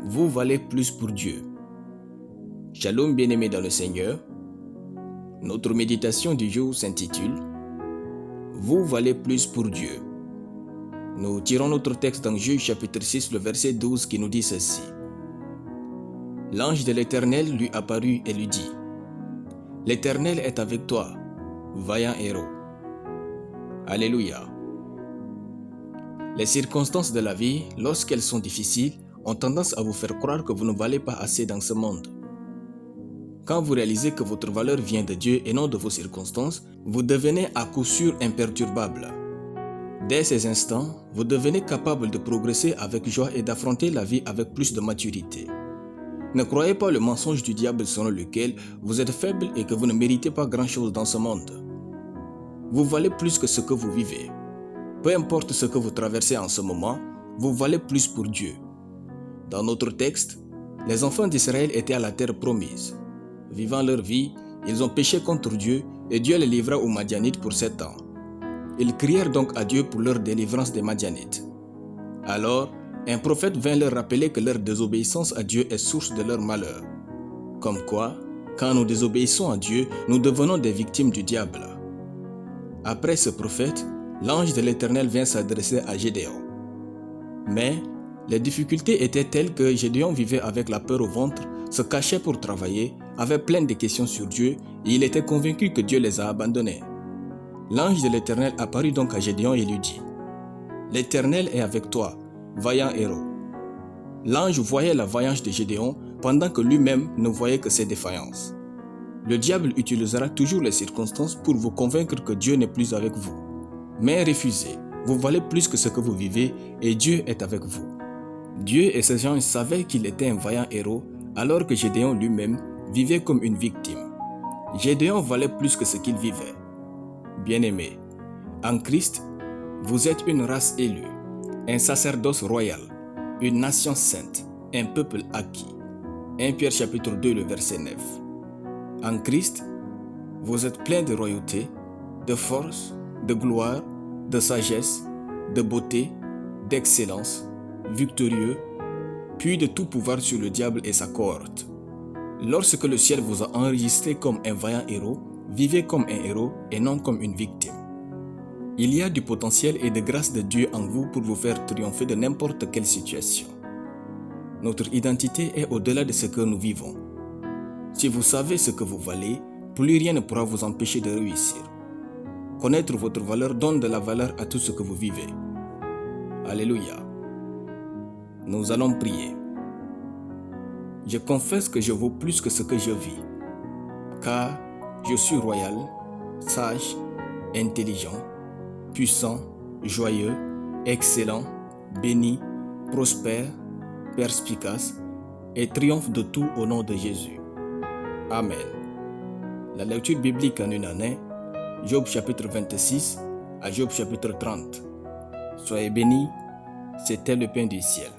Vous valez plus pour Dieu. Shalom bien-aimés dans le Seigneur. Notre méditation du jour s'intitule « Vous valez plus pour Dieu ». Nous tirons notre texte dans Juge chapitre 6, le verset 12 qui nous dit ceci. L'ange de l'Éternel lui apparut et lui dit « L'Éternel est avec toi, vaillant héros. » Alléluia. Les circonstances de la vie, lorsqu'elles sont difficiles, ont tendance à vous faire croire que vous ne valez pas assez dans ce monde. Quand vous réalisez que votre valeur vient de Dieu et non de vos circonstances, vous devenez à coup sûr imperturbable. Dès ces instants, vous devenez capable de progresser avec joie et d'affronter la vie avec plus de maturité. Ne croyez pas le mensonge du diable selon lequel vous êtes faible et que vous ne méritez pas grand-chose dans ce monde. Vous valez plus que ce que vous vivez. Peu importe ce que vous traversez en ce moment, vous valez plus pour Dieu. Dans notre texte, les enfants d'Israël étaient à la terre promise. Vivant leur vie, ils ont péché contre Dieu et Dieu les livra aux Madianites pour 7 ans. Ils crièrent donc à Dieu pour leur délivrance des Madianites. Alors, un prophète vint leur rappeler que leur désobéissance à Dieu est source de leur malheur. Comme quoi, quand nous désobéissons à Dieu, nous devenons des victimes du diable. Après ce prophète, l'ange de l'Éternel vint s'adresser à Gédéon. Mais les difficultés étaient telles que Gédéon vivait avec la peur au ventre, se cachait pour travailler, avait plein de questions sur Dieu et il était convaincu que Dieu les a abandonnés. L'ange de l'Éternel apparut donc à Gédéon et lui dit « L'Éternel est avec toi, vaillant héros. » L'ange voyait la vaillance de Gédéon pendant que lui-même ne voyait que ses défaillances. Le diable utilisera toujours les circonstances pour vous convaincre que Dieu n'est plus avec vous. Mais refusez, vous valez plus que ce que vous vivez et Dieu est avec vous. Dieu et ses anges savaient qu'il était un vaillant héros alors que Gédéon lui-même vivait comme une victime. Gédéon valait plus que ce qu'il vivait. Bien-aimés, en Christ, vous êtes une race élue, un sacerdoce royal, une nation sainte, un peuple acquis. 1 Pierre chapitre 2, le verset 9. En Christ, vous êtes plein de royauté, de force, de gloire, de sagesse, de beauté, d'excellence, victorieux, puis de tout pouvoir sur le diable et sa cohorte. Lorsque le ciel vous a enregistré comme un vaillant héros, vivez comme un héros et non comme une victime. Il y a du potentiel et de grâce de Dieu en vous pour vous faire triompher de n'importe quelle situation. Notre identité est au-delà de ce que nous vivons. Si vous savez ce que vous valez, plus rien ne pourra vous empêcher de réussir. Connaître votre valeur donne de la valeur à tout ce que vous vivez. Alléluia. Nous allons prier. Je confesse que je vaux plus que ce que je vis, car je suis royal, sage, intelligent, puissant, joyeux, excellent, béni, prospère, perspicace et triomphe de tout au nom de Jésus. Amen. La lecture biblique en une année, Job chapitre 26 à Job chapitre 30. Soyez bénis, c'était le pain du ciel.